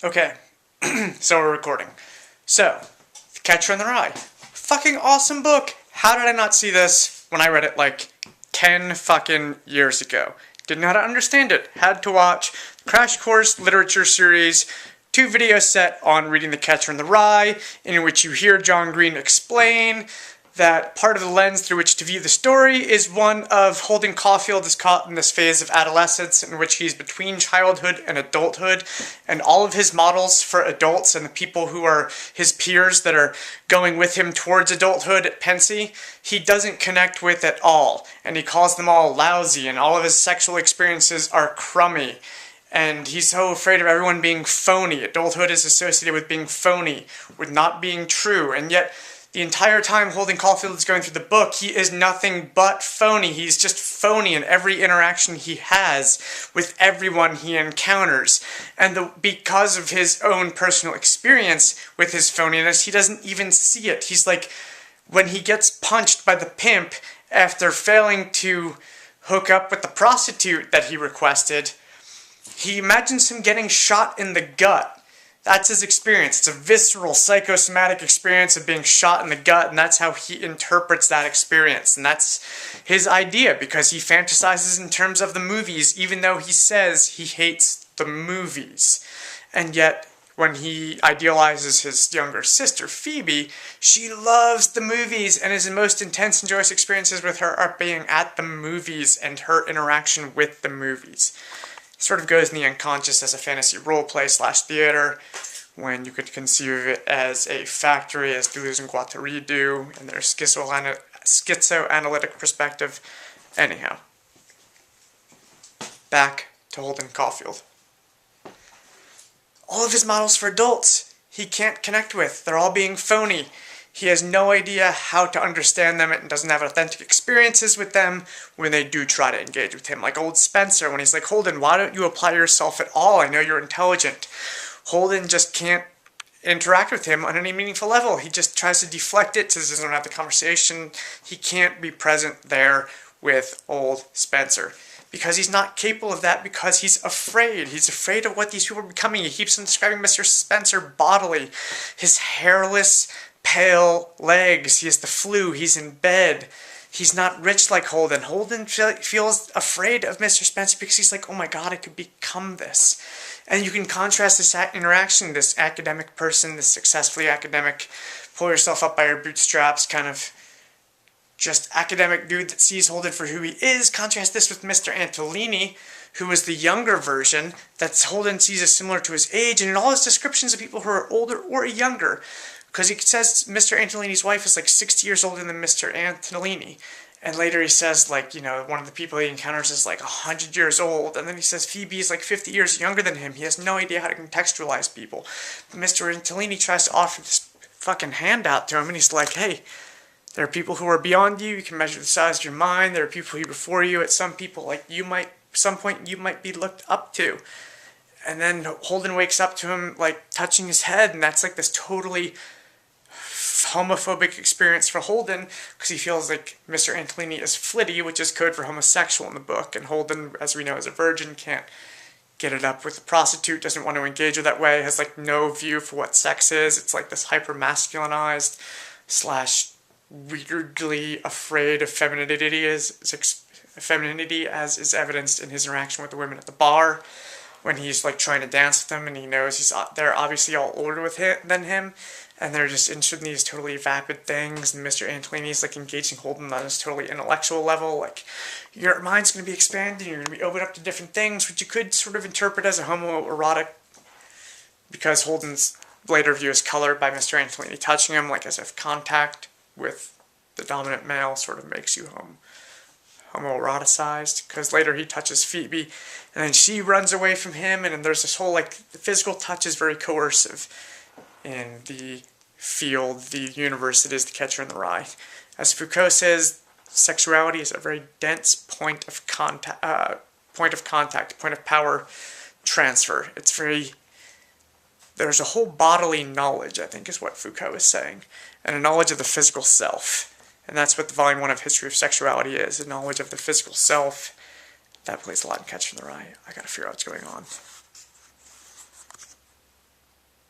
Okay, so we're recording. So, Catcher in the Rye. Fucking awesome book! How did I not see this when I read it like 10 fucking years ago? Didn't know how to understand it. Had to watch Crash Course Literature Series, 2 videos set on reading The Catcher in the Rye, in which you hear John Green explain that part of the lens through which to view the story is one of Holden Caulfield is caught in this phase of adolescence in which he's between childhood and adulthood, and all of his models for adults and the people who are his peers that are going with him towards adulthood at Pensy, he doesn't connect with at all, and he calls them all lousy, and all of his sexual experiences are crummy. And he's so afraid of everyone being phony. Adulthood is associated with being phony, with not being true, and yet the entire time Holden Caulfield is going through the book, he is nothing but phony. He's just phony in every interaction he has with everyone he encounters. And because of his own personal experience with his phoniness, he doesn't even see it. He's like, when he gets punched by the pimp after failing to hook up with the prostitute that he requested, he imagines him getting shot in the gut. That's his experience. It's a visceral, psychosomatic experience of being shot in the gut, and that's how he interprets that experience. And that's his idea, because he fantasizes in terms of the movies, even though he says he hates the movies. And yet, when he idealizes his younger sister, Phoebe, she loves the movies, and his most intense and joyous experiences with her are being at the movies and her interaction with the movies. Sort of goes in the unconscious as a fantasy roleplay / theater, when you could conceive of it as a factory, as Deleuze and Guattari do, in their schizoanalytic perspective. Anyhow, back to Holden Caulfield. All of his models for adults he can't connect with. They're all being phony. He has no idea how to understand them and doesn't have authentic experiences with them when they do try to engage with him. Like old Spencer, when he's like, Holden, why don't you apply yourself at all? I know you're intelligent. Holden just can't interact with him on any meaningful level. He just tries to deflect it, says he doesn't have the conversation. He can't be present there with old Spencer, because he's not capable of that, because he's afraid. He's afraid of what these people are becoming. He keeps on describing Mr. Spencer bodily. His hairless, pale legs. He has the flu. He's in bed. He's not rich like Holden. Holden feels afraid of Mr. Spencer because he's like, oh my god, I could become this. And you can contrast this interaction, this academic person, this successfully academic, pull yourself up by your bootstraps, kind of just academic dude that sees Holden for who he is. Contrast this with Mr. Antolini, who is the younger version that Holden sees as similar to his age, and in all his descriptions of people who are older or younger, because he says Mr. Antolini's wife is like 60 years older than Mr. Antolini. And later he says, like, you know, one of the people he encounters is like 100 years old. And then he says Phoebe is like 50 years younger than him. He has no idea how to contextualize people. But Mr. Antolini tries to offer this fucking handout to him, and he's like, hey, there are people who are beyond you. You can measure the size of your mind. There are people who are before you. At some people, like, some point you might be looked up to. And then Holden wakes up to him, like, touching his head, and that's like this totally homophobic experience for Holden, because he feels like Mr. Antolini is flitty, which is code for homosexual in the book, and Holden, as we know, is a virgin, can't get it up with a prostitute, doesn't want to engage her that way, has like no view for what sex is. It's like this hyper-masculinized / weirdly afraid of femininity as is evidenced in his interaction with the women at the bar, when he's like trying to dance with them, and he knows they're obviously all older than him, and they're just interested in these totally vapid things, and Mr. Antolini's like engaging Holden on this totally intellectual level, like, your mind's going to be expanding, you're going to be opened up to different things, which you could sort of interpret as a homoerotic, because Holden's later view is colored by Mr. Antolini touching him, like as if contact with the dominant male sort of makes you homoeroticized, because later he touches Phoebe, and then she runs away from him, and then there's this whole, like, the physical touch is very coercive in the field, the universe that is The Catcher in the Rye. As Foucault says, sexuality is a very dense point of contact, point of power transfer. It's very, there's a whole bodily knowledge, I think is what Foucault is saying, and a knowledge of the physical self. And that's what the Volume 1 of History of Sexuality is, a knowledge of the physical self. That plays a lot in Catcher in the Rye. I gotta figure out what's going on.